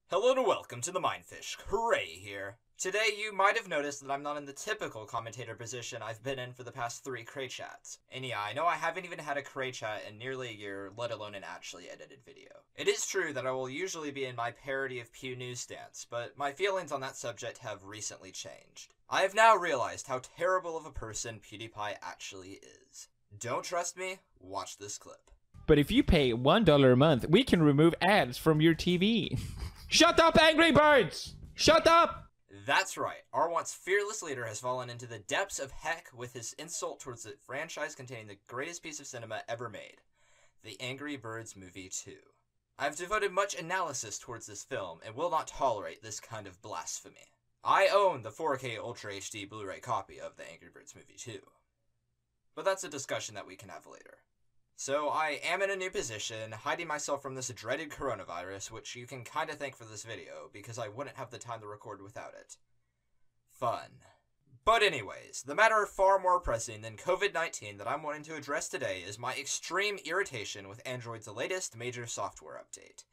Hello and welcome to the MineFish. Cray here. Today you might have noticed that I'm not in the typical commentator position I've been in for the past 3 Cray chats. And yeah, I know I haven't even had a Cray chat in nearly a year, let alone an actually edited video. It is true that I will usually be in my parody of Pew News stance, but my feelings on that subject have recently changed. I have now realized how terrible of a person PewDiePie actually is. Don't trust me? Watch this clip. But if you pay $1 a month, we can remove ads from your TV. Shut up, Angry Birds! Shut up! That's right, our once fearless leader has fallen into the depths of heck with his insult towards the franchise containing the greatest piece of cinema ever made, the Angry Birds Movie 2. I've devoted much analysis towards this film and will not tolerate this kind of blasphemy. I own the 4K Ultra HD Blu-ray copy of the Angry Birds Movie 2. But that's a discussion that we can have later. So I am in a new position, hiding myself from this dreaded coronavirus, which you can kinda thank for this video, because I wouldn't have the time to record without it. Fun. But anyways, the matter far more pressing than COVID-19 that I'm wanting to address today is my extreme irritation with Android's latest major software update,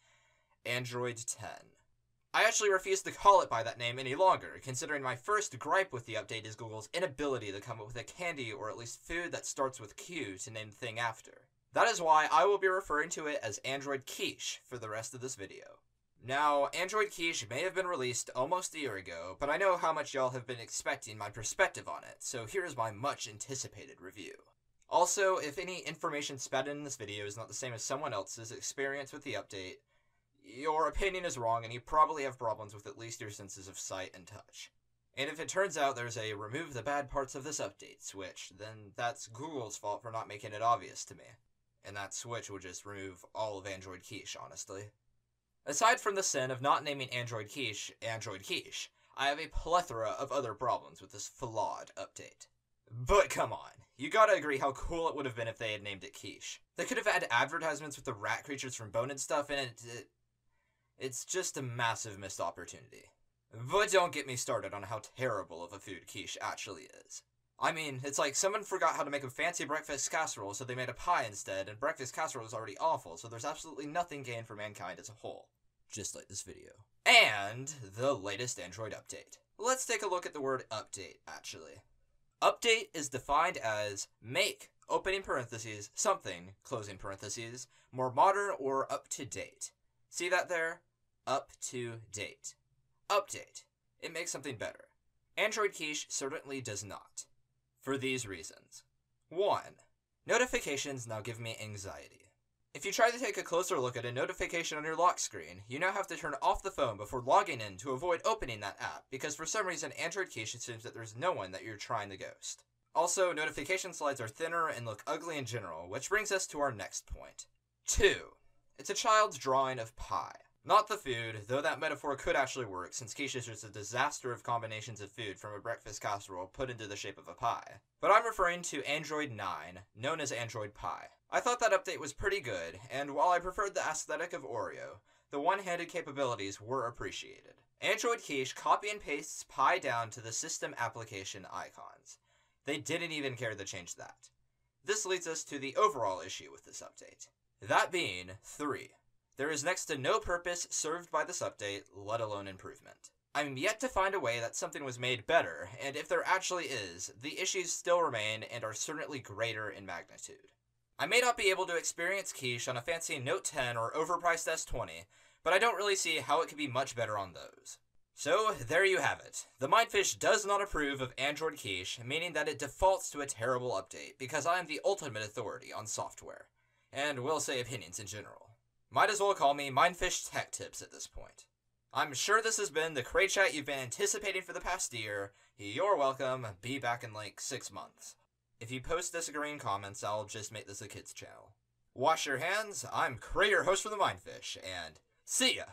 Android 10. I actually refuse to call it by that name any longer, considering my first gripe with the update is Google's inability to come up with a candy or at least food that starts with Q to name the thing after. That is why I will be referring to it as Android Quiche for the rest of this video. Now, Android Quiche may have been released almost a year ago, but I know how much y'all have been expecting my perspective on it, so here is my much anticipated review. Also, if any information spat in this video is not the same as someone else's experience with the update, your opinion is wrong and you probably have problems with at least your senses of sight and touch. And if it turns out there's a remove the bad parts of this update switch, then that's Google's fault for not making it obvious to me. And that switch will just remove all of Android Quiche, honestly. Aside from the sin of not naming Android Quiche, I have a plethora of other problems with this flawed update. But come on, you gotta agree how cool it would have been if they had named it Quiche. They could have had advertisements with the rat creatures from Bone and stuff in it. It's just a massive missed opportunity. But don't get me started on how terrible of a food Quiche actually is. I mean, it's like someone forgot how to make a fancy breakfast casserole, so they made a pie instead, and breakfast casserole is already awful, so there's absolutely nothing gained for mankind as a whole. Just like this video. And the latest Android update. Let's take a look at the word update, actually. Update is defined as make, opening parentheses, something, closing parentheses, more modern or up to date. See that there? Up to date. Update. It makes something better. Android Quiche certainly does not. For these reasons. 1. Notifications now give me anxiety. If you try to take a closer look at a notification on your lock screen, you now have to turn off the phone before logging in to avoid opening that app, because for some reason Android Quiche assumes that there's no one that you're trying to ghost. Also, notification slides are thinner and look ugly in general, which brings us to our next point. 2. It's a child's drawing of pie. Not the food, though that metaphor could actually work, since quiche is just a disaster of combinations of food from a breakfast casserole put into the shape of a pie. But I'm referring to Android 9, known as Android Pie. I thought that update was pretty good, and while I preferred the aesthetic of Oreo, the one-handed capabilities were appreciated. Android Quiche copy and pastes pie down to the system application icons. They didn't even care to change that. This leads us to the overall issue with this update. That being 3. There is next to no purpose served by this update, let alone improvement. I'm yet to find a way that something was made better, and if there actually is, the issues still remain and are certainly greater in magnitude. I may not be able to experience Quiche on a fancy Note 10 or overpriced S20, but I don't really see how it could be much better on those. So, there you have it. The MineFish does not approve of Android Quiche, meaning that it defaults to a terrible update, because I am the ultimate authority on software, and will say opinions in general. Might as well call me MineFish Tech Tips at this point. I'm sure this has been the Cray chat you've been anticipating for the past year. You're welcome. Be back in like 6 months. If you post disagreeing comments, I'll just make this a kids channel. Wash your hands. I'm Cray, your host for the MineFish, and see ya!